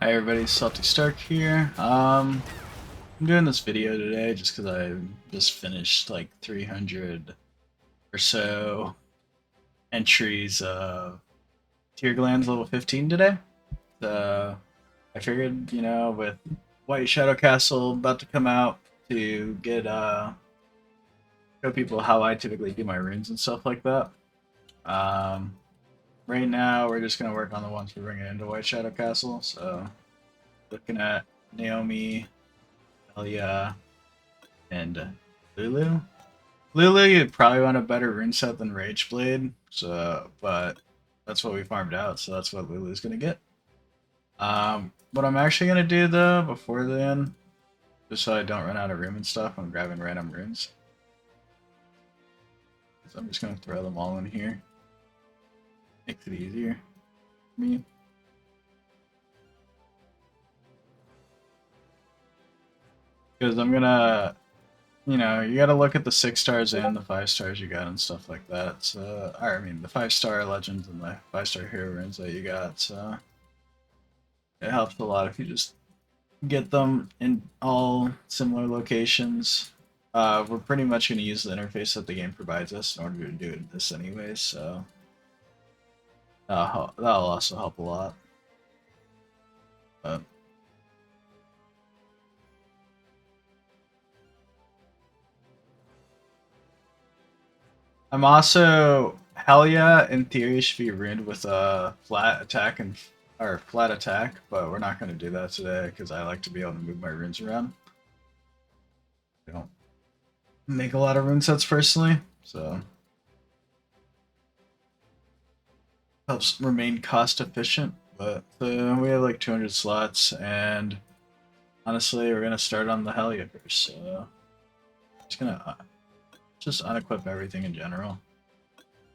Hi everybody, Salty Stark here. I'm doing this video today just because I just finished like 300 or so entries of Tier Glands level 15 today. So I figured, with White Shadow Castle about to come out to get show people how I typically do my runes and stuff like that. Um, right now we're just gonna work on the ones we bring into White Shadow Castle. So looking at Naomi, Elia, and Lulu. Lulu, you'd probably want a better rune set than Rageblade, so but that's what we farmed out, so that's what Lulu's gonna get. What I'm actually gonna do though before then, just so I don't run out of room and stuff, I'm grabbing random runes. So I'm just gonna throw them all in here. Makes it easier for me. Because I'm gonna, you gotta look at the 6 stars and the 5 stars you got and stuff like that. So, or, I mean, the 5 star legends and the 5 star hero runes that you got. So it helps a lot if you just get them in all similar locations. We're pretty much going to use the interface that the game provides us in order to do this anyways, so that'll also help a lot. But I'm also Helia in theory should be ruined with a flat attack or flat attack, but we're not going to do that today because I like to be able to move my runes around. I don't make a lot of rune sets personally, so helps remain cost efficient. But we have like 200 slots, and honestly, we're gonna start on the Helia first. So just gonna just unequip everything in general.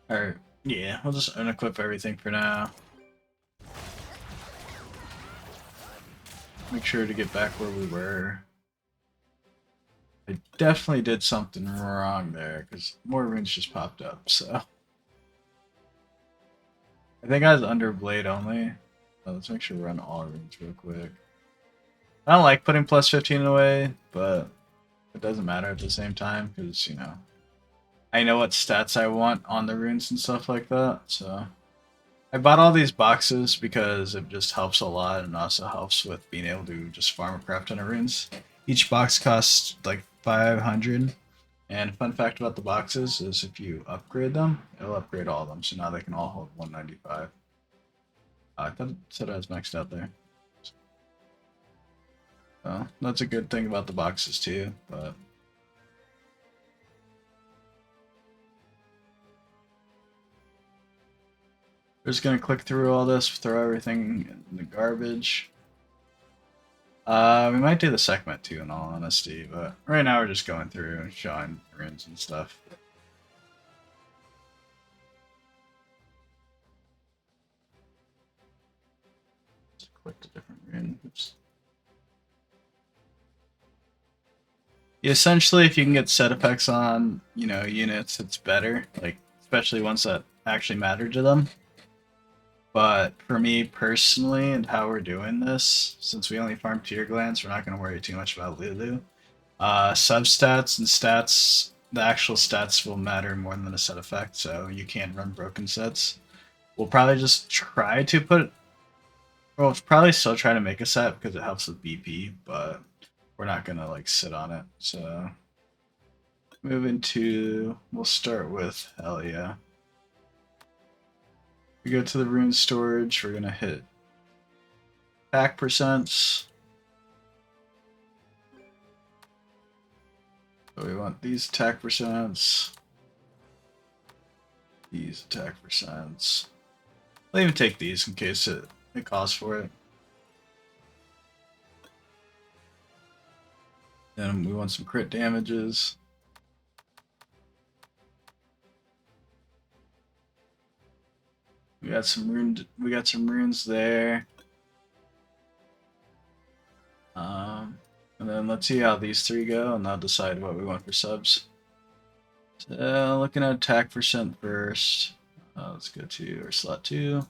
Or yeah, we'll just unequip everything for now. Make sure to get back where we were. I definitely did something wrong there because more runes just popped up. So I think I was under blade only. Let's make sure we run all runes real quick. I don't like putting plus 15 away, but it doesn't matter at the same time because I know what stats I want on the runes and stuff like that. So I bought all these boxes because it just helps a lot and also helps with being able to just farm a crap ton of runes. Each box costs like 500. And fun fact about the boxes is if you upgrade them, it'll upgrade all of them. So now they can all hold 195. I thought it said I was maxed out there. So that's a good thing about the boxes too. But we're just gonna click through all this, throw everything in the garbage. We might do the segment too, in all honesty, but right now we're just going through and showing runes and stuff. Just click the different rune. Oops. Essentially, if you can get set effects on, units, it's better. Like, especially ones that actually matter to them. But for me personally, and how we're doing this, since we only farm tier glands, we're not going to worry too much about Lulu. Substats and stats, the actual stats will matter more than a set effect, so you can run broken sets. We'll probably just try to we'll probably still try to make a set because it helps with BP, but we're not going to like sit on it. So moving to, we'll start with Helia. We go to the rune storage, we're going to hit pack percents. So we want these attack percents, these attack percents. I'll even take these in case it calls for it. Then we want some crit damages. We got some runes there. And then let's see how these three go, and I'll decide what we want for subs. So looking at attack percent first. Let's go to our slot 2.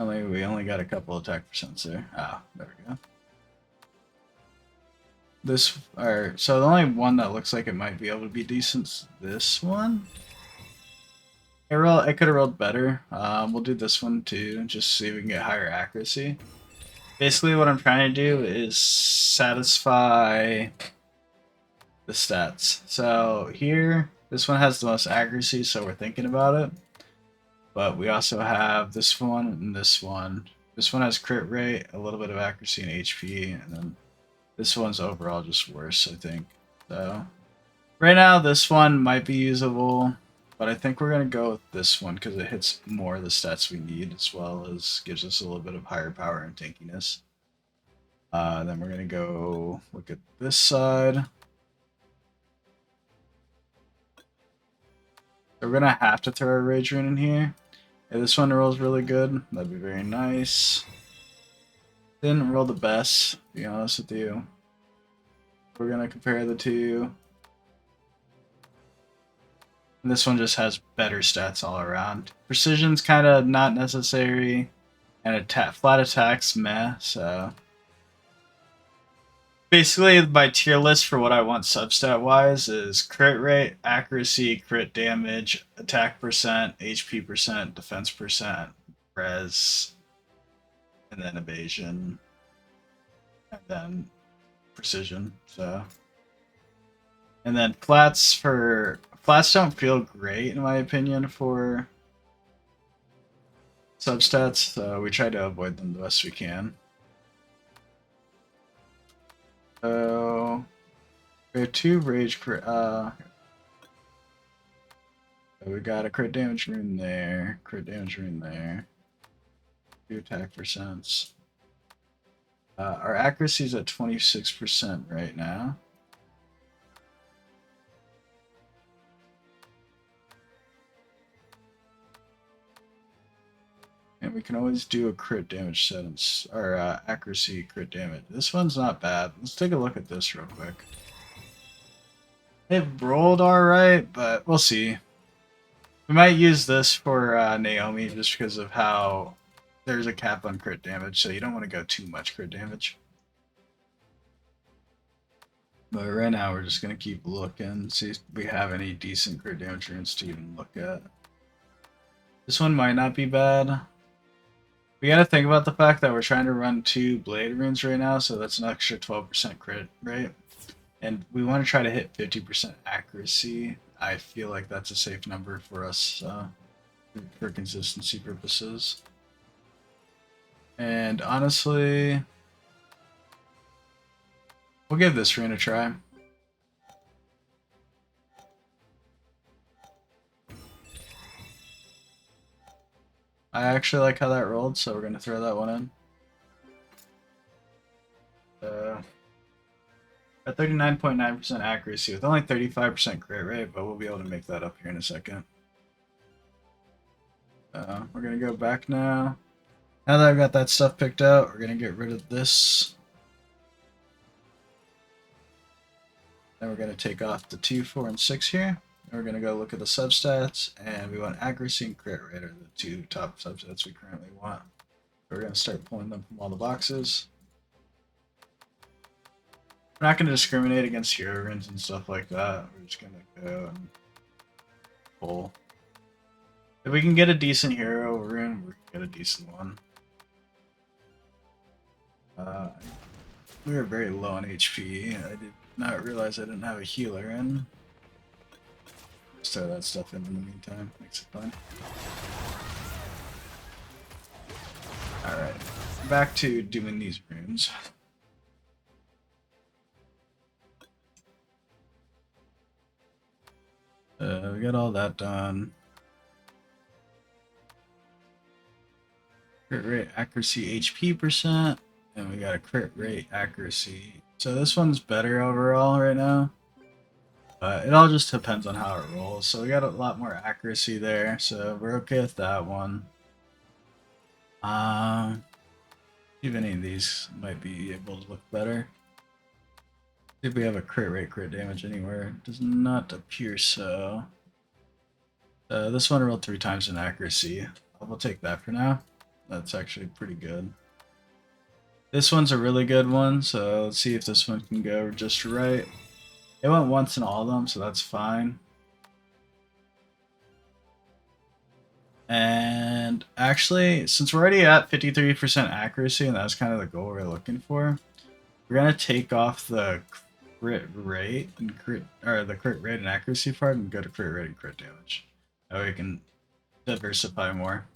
We only got a couple attack percents there. Ah, there we go. So the only one that looks like it might be able to be decent is this one. It could have rolled better. We'll do this one too, just so we can get higher accuracy. Basically, what I'm trying to do is satisfy the stats. So here, this one has the most accuracy, so we're thinking about it. But we also have this one and this one. This one has crit rate, a little bit of accuracy and HP, and then this one's overall just worse, I think. So right now, this one might be usable, but I think we're going to go with this one because it hits more of the stats we need, as well as gives us a little bit of higher power and tankiness. Then we're going to go look at this side. So we're going to have to throw a Rage Rune in here. If this one rolls really good, that'd be very nice. Didn't roll the best, to be honest with you. We're going to compare the two. And this one just has better stats all around. Precision's kind of not necessary, and flat attacks meh, so... Basically, my tier list for what I want substat wise is crit rate, accuracy, crit damage, attack percent, HP percent, defense percent, res, and then evasion, and then precision. So, and then flats don't feel great in my opinion for substats, so we try to avoid them the best we can. So we have two rage crit. We got a crit damage rune there, crit damage rune there. Two attack percents. Our accuracy is at 26% right now. And we can always do a crit damage sentence, or accuracy crit damage. This one's not bad. Let's take a look at this real quick. It rolled alright, but we'll see. We might use this for Naomi just because of how there's a cap on crit damage, so you don't want to go too much crit damage. But right now we're just going to keep looking, see if we have any decent crit damage runes to even look at. This one might not be bad. We gotta think about the fact that we're trying to run 2 blade runes right now, so that's an extra 12% crit rate. And we want to try to hit 50% accuracy. I feel like that's a safe number for us for consistency purposes. And honestly, we'll give this rune a try. I actually like how that rolled, so we're going to throw that one in. At 39.9% accuracy with only 35% crit rate, but we'll be able to make that up here in a second. We're going to go back now. Now that I've got that stuff picked out, we're going to get rid of this. Then we're going to take off the 2, 4, and 6 here. And we're going to go look at the substats, and we want accuracy and crit rate are the 2 top substats we currently want. We're going to start pulling them from all the boxes. We're not going to discriminate against hero runes and stuff like that. We're just going to go and pull. If we can get a decent hero rune, we can get a decent one. We were very low on HP. I did not realize I didn't have a healer in. Just throw that stuff in the meantime. Makes it fun. Alright. Back to doing these runes. We got all that done. Crit rate, accuracy, HP percent. And we got a crit rate, accuracy. So this one's better overall right now. But it all just depends on how it rolls. So we got a lot more accuracy there. So we're okay with that one. If any of these might be able to look better. See if we have a crit rate, crit damage anywhere. It does not appear so. This one rolled 3 times in accuracy. We'll take that for now. That's actually pretty good. This one's a really good one, so let's see if this one can go just right. It went once in all of them, so that's fine. And actually, since we're already at 53% accuracy, and that's kind of the goal we're looking for, we're gonna take off the crit rate and the crit rate and accuracy part and go to crit rate and crit damage. That way we can diversify more.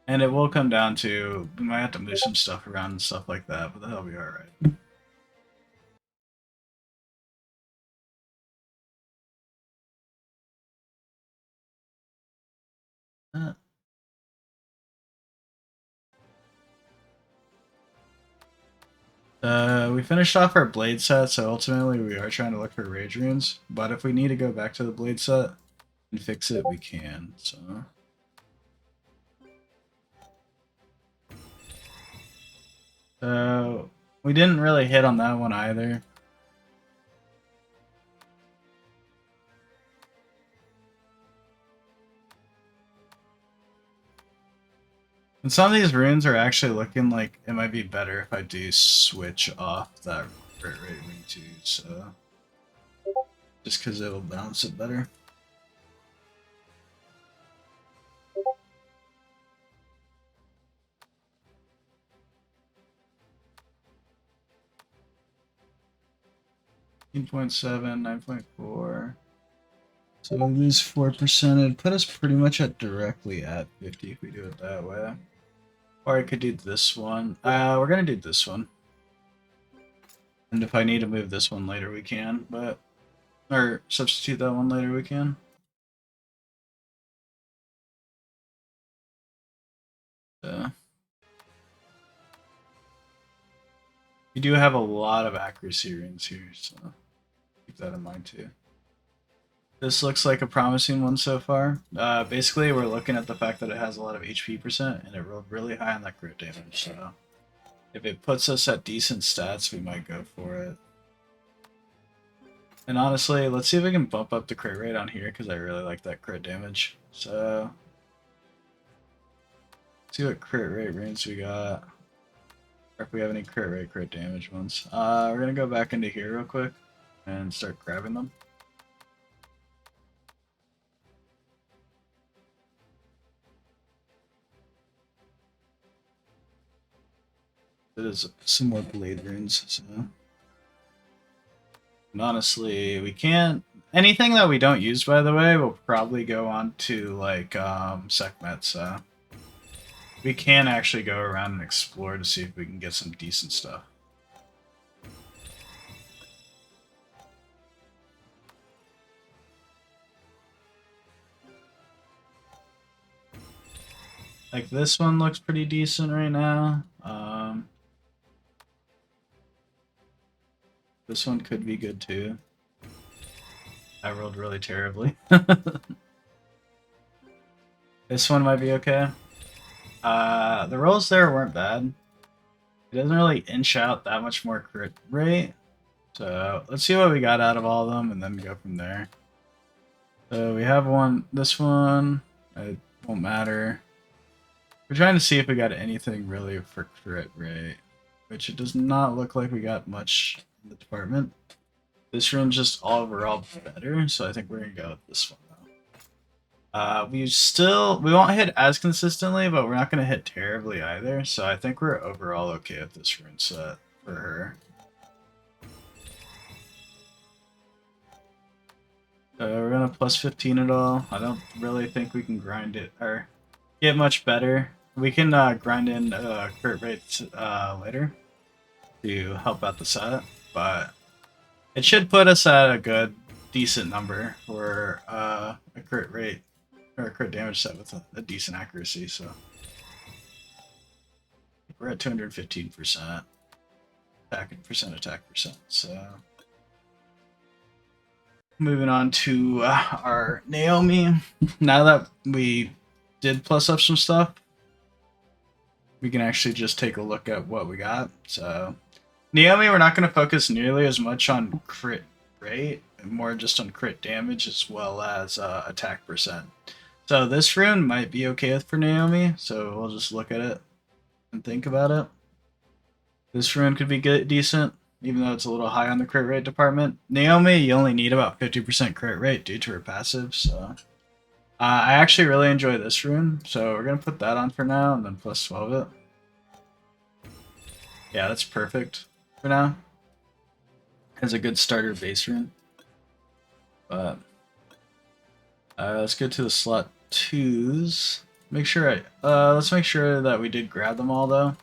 And it will come down to, we might have to move some stuff around and stuff like that, but that'll be alright. We finished off our blade set, so ultimately we are trying to look for rage runes. But if we need to go back to the blade set and fix it, we can. So we didn't really hit on that one either. And some of these runes are actually looking like it might be better if I do switch off that crit rate rune too, so just because it'll balance it better. .7, 9.4. So we lose 4%. It'd put us pretty much at directly at 50 if we do it that way. Or I could do this one. We're gonna do this one. And if I need to move this one later, we can. Or substitute that one later, we can. We do have a lot of accuracy runes here, so keep that in mind too. This looks like a promising one so far. Basically, we're looking at the fact that it has a lot of HP percent, and it rolled really high on that crit damage, so if it puts us at decent stats, we might go for it. And honestly, let's see if we can bump up the crit rate on here, because I really like that crit damage. So, see what crit rate runes we got. Or if we have any crit rate, crit damage ones. We're going to go back into here real quick and start grabbing them. It is some more blade runes, so... And honestly, we can't... Anything that we don't use, by the way, will probably go on to, like, Sekhmet, so... We can actually go around and explore to see if we can get some decent stuff. Like, this one looks pretty decent right now. This one could be good, too. I rolled really terribly. This one might be okay. The rolls there weren't bad. It doesn't really inch out that much more crit rate. So let's see what we got out of all of them and then go from there. So we have one, this one, it won't matter. We're trying to see if we got anything really for crit rate, which it does not look like we got much in the department. This room's just overall better, so I think we're gonna go with this one though. We won't hit as consistently, but we're not gonna hit terribly either, so I think we're overall okay with this rune set for her. We're gonna plus 15 it all. I don't really think we can grind it or get much better. We can grind in crit rates later to help out the set, but it should put us at a good, decent number for a crit rate or a crit damage set with a decent accuracy. So we're at 215% attack percent. So moving on to our Naomi. Now that we did plus up some stuff, we can actually just take a look at what we got. So Naomi, we're not going to focus nearly as much on crit rate. more just on crit damage as well as attack percent. So this rune might be okay for Naomi, so we'll just look at it and think about it. This rune could be good, decent, even though it's a little high on the crit rate department. Naomi, you only need about 50% crit rate due to her passive, so... I actually really enjoy this rune, so we're going to put that on for now, and then plus 12 it. Yeah, that's perfect for now. As a good starter base rune. But let's get to the slot 2s. Make sure let's make sure that we did grab them all, though.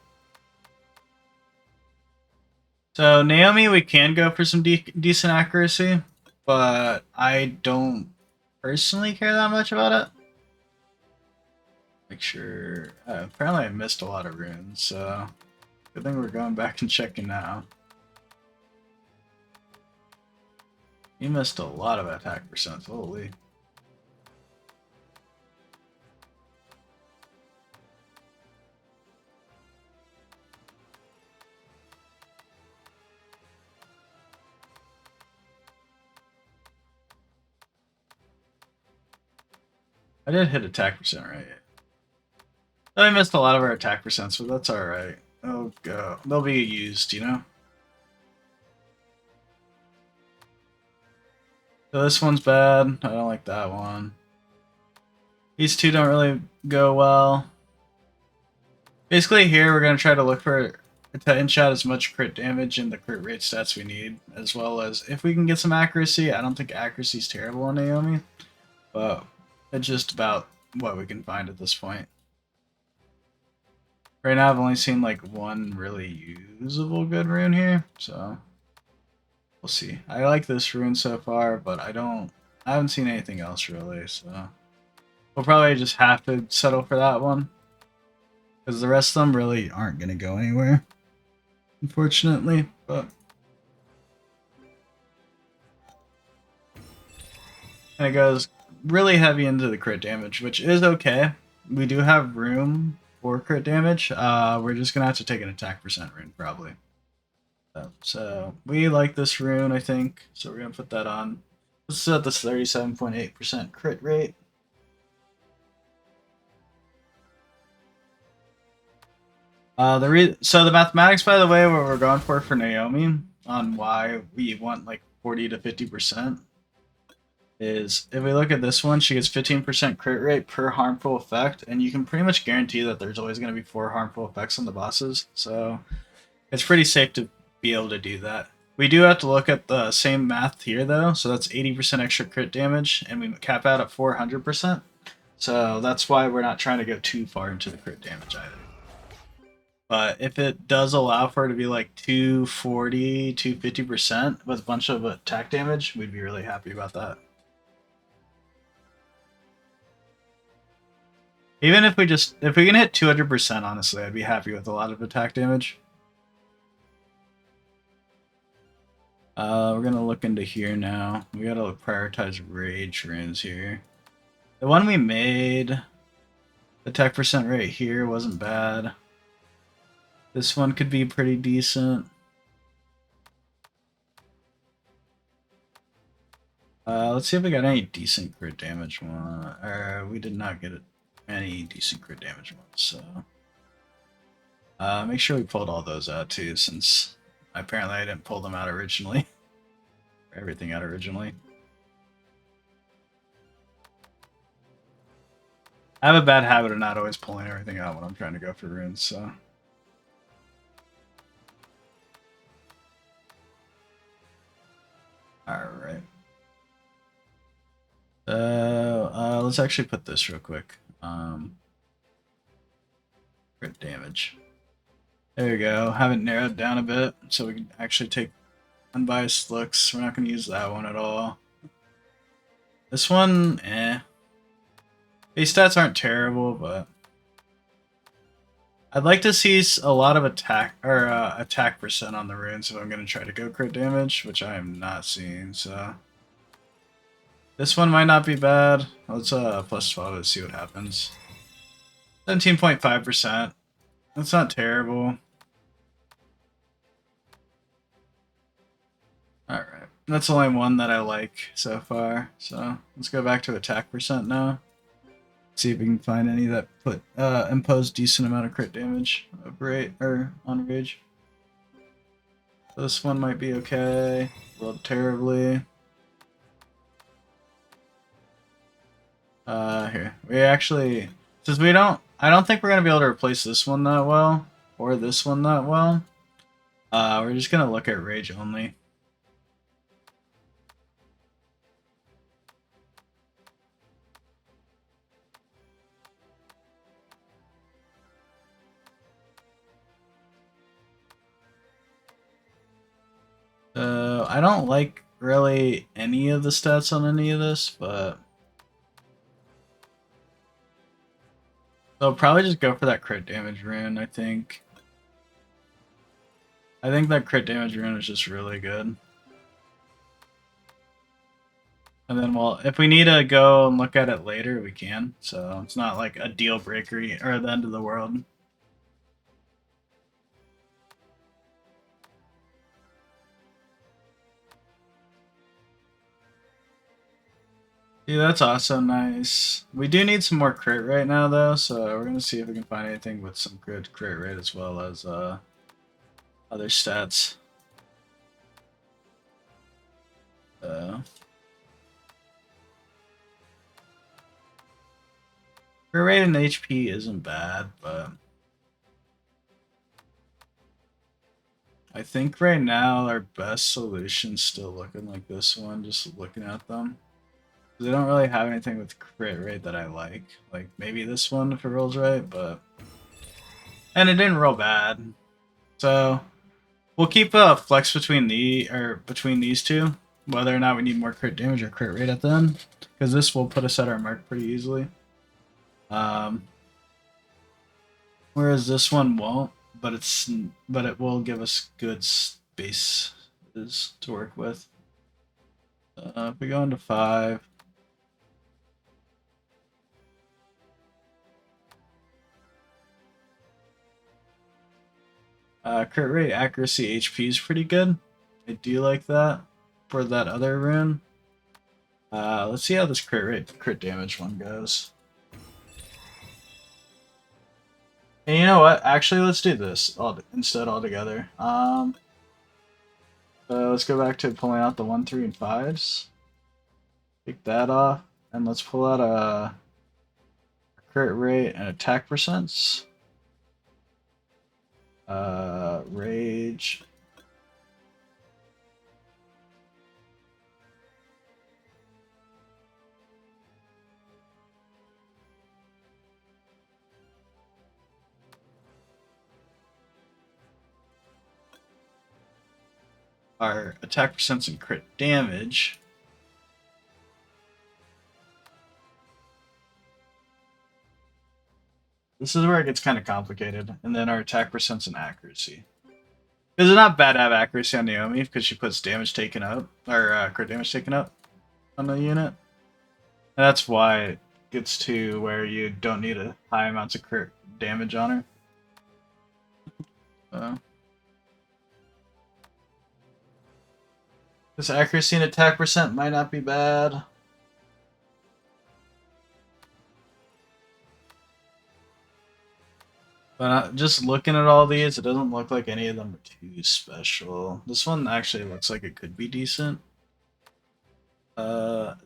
So Naomi, we can go for some decent accuracy, but I don't personally care that much about it. Make sure... apparently I missed a lot of runes, so... Good thing we're going back and checking now. You missed a lot of attack percent, holy. I did hit attack percent right. I missed a lot of our attack percents, but that's alright. Oh go. They'll be used, you know? So this one's bad. I don't like that one. These two don't really go well. Basically here we're going to try to look for to enchant as much crit damage and the crit rate stats we need, as well as if we can get some accuracy. I don't think accuracy's terrible on Naomi, but it's just about what we can find at this point. Right now I've only seen like one really usable good rune here, so we'll see. I like this rune so far, but I haven't seen anything else really, so we'll probably just have to settle for that one. Because the rest of them really aren't going to go anywhere, unfortunately, but... And it goes really heavy into the crit damage, which is okay. We do have room for crit damage. We're just going to have to take an attack percent rune, probably. So, we like this rune, I think, so we're going to put that on. Let's set this 37.8% crit rate. So the mathematics, by the way, what we're going for Naomi on why we want like 40 to 50% is if we look at this one, she gets 15% crit rate per harmful effect, and you can pretty much guarantee that there's always going to be 4 harmful effects on the bosses. So it's pretty safe to be able to do that. We do have to look at the same math here though, so that's 80% extra crit damage, and we cap out at 400%. So that's why we're not trying to go too far into the crit damage either. But if it does allow for it to be like 240, 250% with a bunch of attack damage, we'd be really happy about that. Even if we can hit 200%, honestly, I'd be happy with a lot of attack damage. We're gonna look into here now. We gotta prioritize rage runes here. The one we made, attack percent right here wasn't bad. This one could be pretty decent. Let's see if we got any decent crit damage one. We did not get any decent crit damage ones, so... make sure we pulled all those out too, since apparently I didn't pull them out originally. Everything out originally. I have a bad habit of not always pulling everything out when I'm trying to go for runes, so... Alright. Let's actually put this real quick. Crit damage. There we go. Have it narrowed down a bit so we can actually take unbiased looks. We're not going to use that one at all. This one, Base stats aren't terrible, but I'd like to see a lot of attack percent on the runes if I'm going to try to go crit damage, which I am not seeing, so... This one might not be bad. Let's plus 12 and see what happens. 17.5%. That's not terrible. Alright. That's the only one that I like so far. So let's go back to attack percent now. See if we can find any that put impose decent amount of crit damage of rate or on rage. This one might be okay. Rolled terribly. Here we actually, since I don't think we're gonna be able to replace this one that well or this one that well. We're just gonna look at rage only. I don't like really any of the stats on any of this, but I'll probably just go for that crit damage rune, I think. I think that crit damage rune is just really good. And then, well, if we need to go and look at it later, we can. So it's not like a deal breaker or the end of the world. Yeah, that's also nice. We do need some more crit right now, though, so we're gonna see if we can find anything with some good crit rate as well as other stats. Crit rate and HP isn't bad, but I think right now our best solution's still looking like this one, just looking at them. They don't really have anything with crit rate that I like. Like maybe this one if it rolls right, but and it didn't roll bad. So we'll keep a flex between between these two, whether or not we need more crit damage or crit rate at the end, because this will put us at our mark pretty easily. Whereas this one won't, but it will give us good space to work with. If we go into 5. Crit rate, accuracy, HP is pretty good. I do like that for that other rune. Let's see how this crit damage one goes. And you know what? Actually, let's do this instead altogether. So let's go back to pulling out the 1, 3, and 5s. Take that off, and let's pull out a crit rate and attack percents. Rage. Our attack percents and crit damage. This is where it gets kind of complicated. And then our attack percents and accuracy. Because it's not bad to have accuracy on Naomi because she puts damage taken up, or crit damage taken up on the unit. And that's why it gets to where you don't need a high amounts of crit damage on her. This accuracy and attack percent might not be bad. But just looking at all these, it doesn't look like any of them are too special. This one actually looks like it could be decent.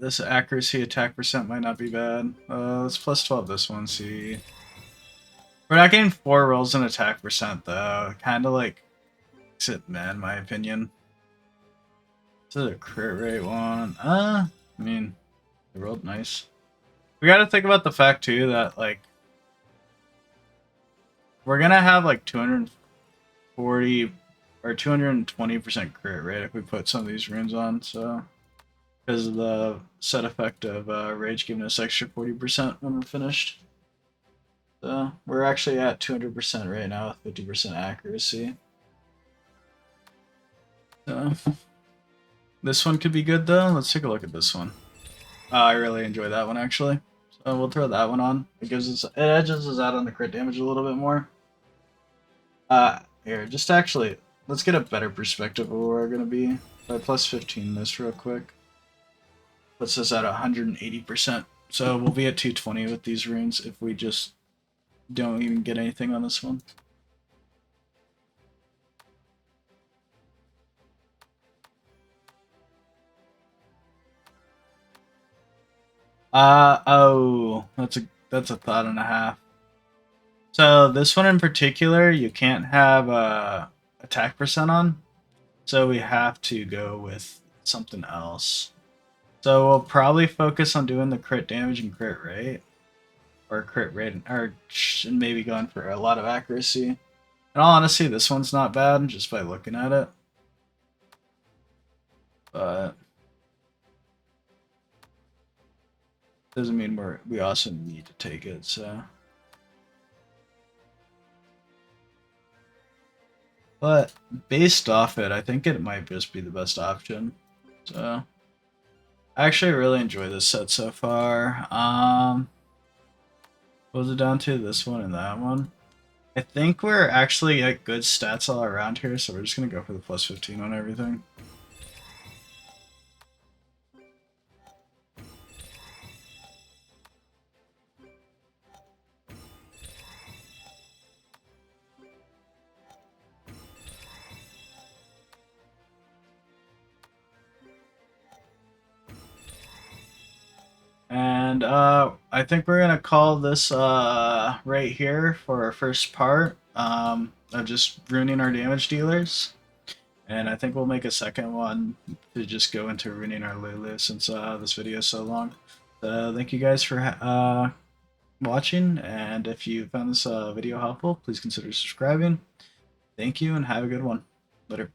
This accuracy attack percent might not be bad. Let's plus 12 this one, see. We're not getting 4 rolls in attack percent though. Kinda like makes it meh in my opinion. This is a crit rate one. I mean, they rolled nice. We gotta think about the fact too that like we're gonna have like 240 or 220% crit rate if we put some of these runes on, so because of the set effect of rage giving us extra 40% when we're finished. So we're actually at 200% right now with 50% accuracy. So this one could be good though. Let's take a look at this one. I really enjoy that one actually. So we'll throw that one on. It edges us out on the crit damage a little bit more. Here, just actually, let's get a better perspective of where we're gonna be. I plus 15 this real quick. Puts us at 180%. So we'll be at 220 with these runes if we just don't even get anything on this one. Oh, that's a thought and a half. So this one in particular, you can't have attack percent on, so we have to go with something else. So we'll probably focus on doing the crit damage and crit rate, or crit rate, or maybe going for a lot of accuracy. In all honesty, this one's not bad just by looking at it, but doesn't mean we also need to take it. So. But based off it, I think it might just be the best option. So I actually really enjoy this set so far. What was it down to? This one and that one. I think we're actually at good stats all around here, so we're just gonna go for the plus 15 on everything. And I think we're gonna call this right here for our first part of just ruining our damage dealers. And I think we'll make a second one to just go into ruining our Lulu since this video is so long. So thank you guys for watching, and if you found this video helpful, please consider subscribing. Thank you, and have a good one. Later.